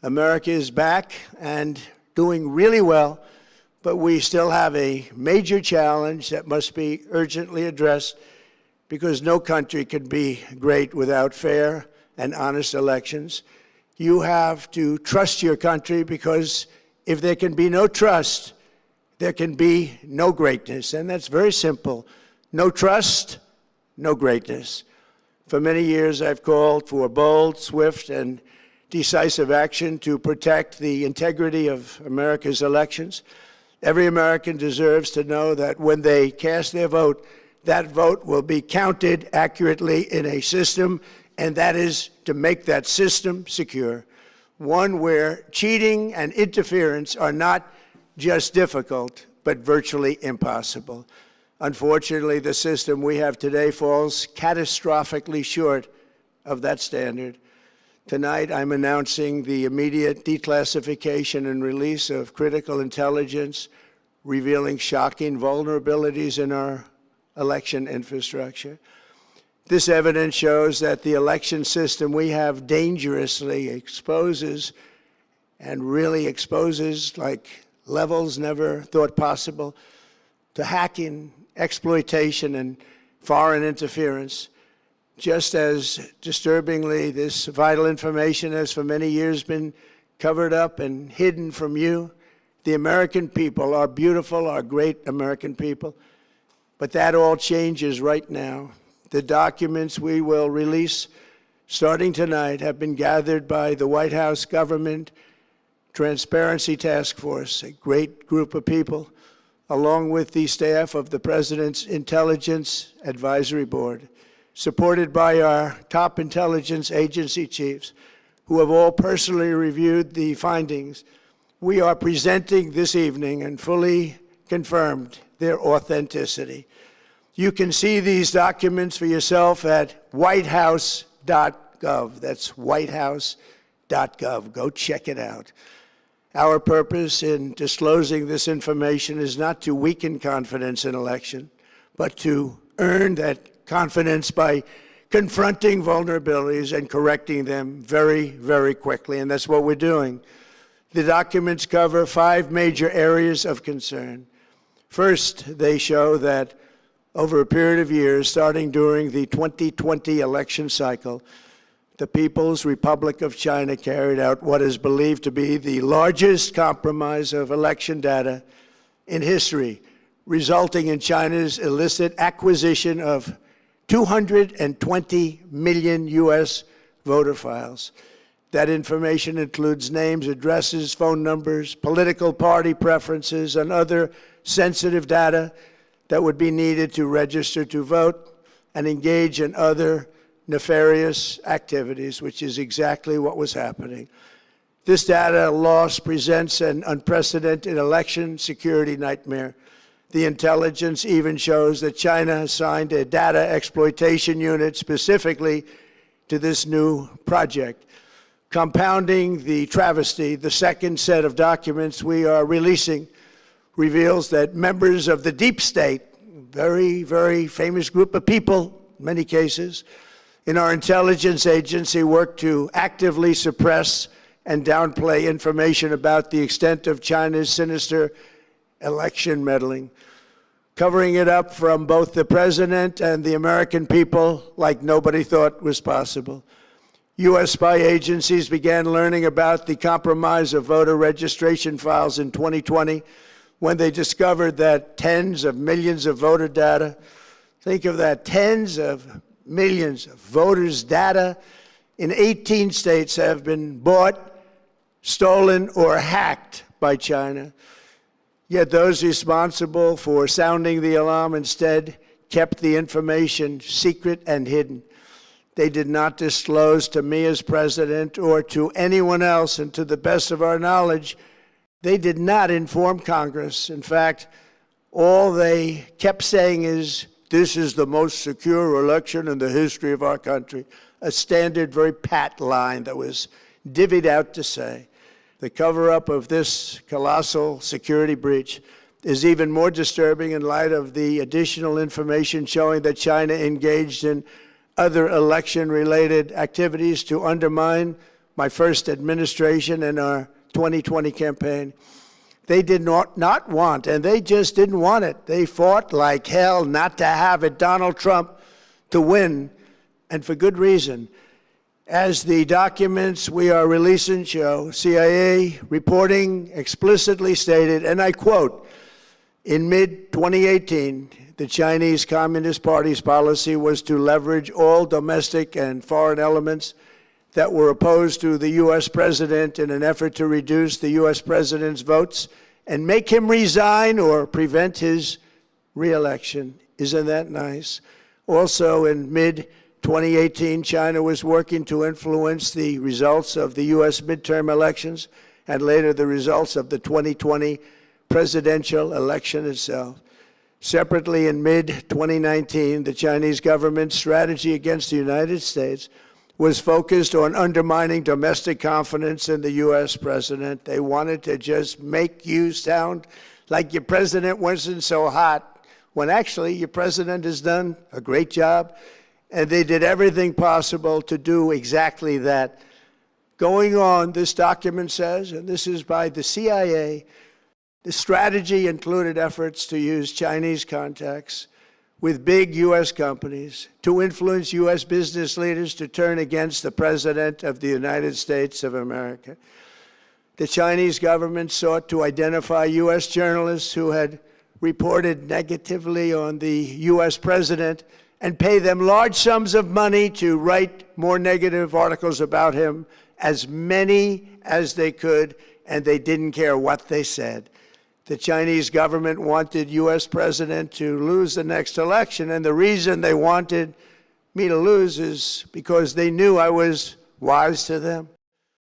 America is back and doing really well, but we still have a major challenge that must be urgently addressed because no country can be great without fair and honest elections. You have to trust your country because if there can be no trust, there can be no greatness. And that's very simple. No trust, no greatness. For many years, I've called for bold, swift, and decisive action to protect the integrity of America's elections. Every American deserves to know that when they cast their vote, that vote will be counted accurately in a system, and that is to make that system secure. One where cheating and interference are not just difficult, but virtually impossible. Unfortunately, the system we have today falls catastrophically short of that standard. Tonight, I'm announcing the immediate declassification and release of critical intelligence revealing shocking vulnerabilities in our election infrastructure. This evidence shows that the election system we have dangerously exposes and really exposes like levels never thought possible to hacking, exploitation, and foreign interference. Just as disturbingly, this vital information has for many years been covered up and hidden from you, the American people, our beautiful, our great American people. But that all changes right now. The documents we will release starting tonight have been gathered by the White House Government Transparency Task Force, a great group of people, along with the staff of the President's Intelligence Advisory Board, supported by our top intelligence agency chiefs, who have all personally reviewed the findings. We are presenting this evening and fully confirmed their authenticity. You can see these documents for yourself at whitehouse.gov. That's whitehouse.gov. Go check it out. Our purpose in disclosing this information is not to weaken confidence in election, but to earn that confidence by confronting vulnerabilities and correcting them very, very quickly, and that's what we're doing. The documents cover 5 major areas of concern. First, they show that over a period of years, starting during the 2020 election cycle, the People's Republic of China carried out what is believed to be the largest compromise of election data in history, resulting in China's illicit acquisition of 220 million U.S. voter files. That information includes names, addresses, phone numbers, political party preferences, and other sensitive data that would be needed to register to vote and engage in other nefarious activities, which is exactly what was happening. This data loss presents an unprecedented election security nightmare. The intelligence even shows that China assigned a data exploitation unit specifically to this new project. Compounding the travesty, the second set of documents we are releasing reveals that members of the deep state, very, very famous group of people, in many cases, in our intelligence agency work to actively suppress and downplay information about the extent of China's sinister election meddling, covering it up from both the president and the American people like nobody thought was possible. U.S. spy agencies began learning about the compromise of voter registration files in 2020 when they discovered that tens of millions of voter data, think of that, tens of millions of voters' data in 18 states have been bought, stolen, or hacked by China. Yet those responsible for sounding the alarm instead kept the information secret and hidden. They did not disclose to me as president or to anyone else, and to the best of our knowledge, they did not inform Congress. In fact, all they kept saying is, this is the most secure election in the history of our country, a standard, very pat line that was divvied out to say. The cover-up of this colossal security breach is even more disturbing in light of the additional information showing that China engaged in other election-related activities to undermine my first administration in our 2020 campaign. They did not want, and they just didn't want it. They fought like hell not to have it, Donald Trump, to win, and for good reason. As the documents we are releasing show, CIA reporting explicitly stated, and I quote, in mid-2018, the Chinese Communist Party's policy was to leverage all domestic and foreign elements that were opposed to the U.S. president in an effort to reduce the U.S. president's votes and make him resign or prevent his re-election. Isn't that nice? Also, in mid-2018, China was working to influence the results of the U.S. midterm elections and later the results of the 2020 presidential election itself. Separately, in mid-2019, the Chinese government's strategy against the United States was focused on undermining domestic confidence in the U.S. president. They wanted to just make you sound like your president wasn't so hot, when actually your president has done a great job, and they did everything possible to do exactly that. Going on, this document says, and this is by the CIA, the strategy included efforts to use Chinese contacts with big U.S. companies to influence U.S. business leaders to turn against the President of the United States of America. The Chinese government sought to identify U.S. journalists who had reported negatively on the U.S. president and pay them large sums of money to write more negative articles about him, as many as they could, and they didn't care what they said. The Chinese government wanted U.S. president to lose the next election, and the reason they wanted me to lose is because they knew I was wise to them.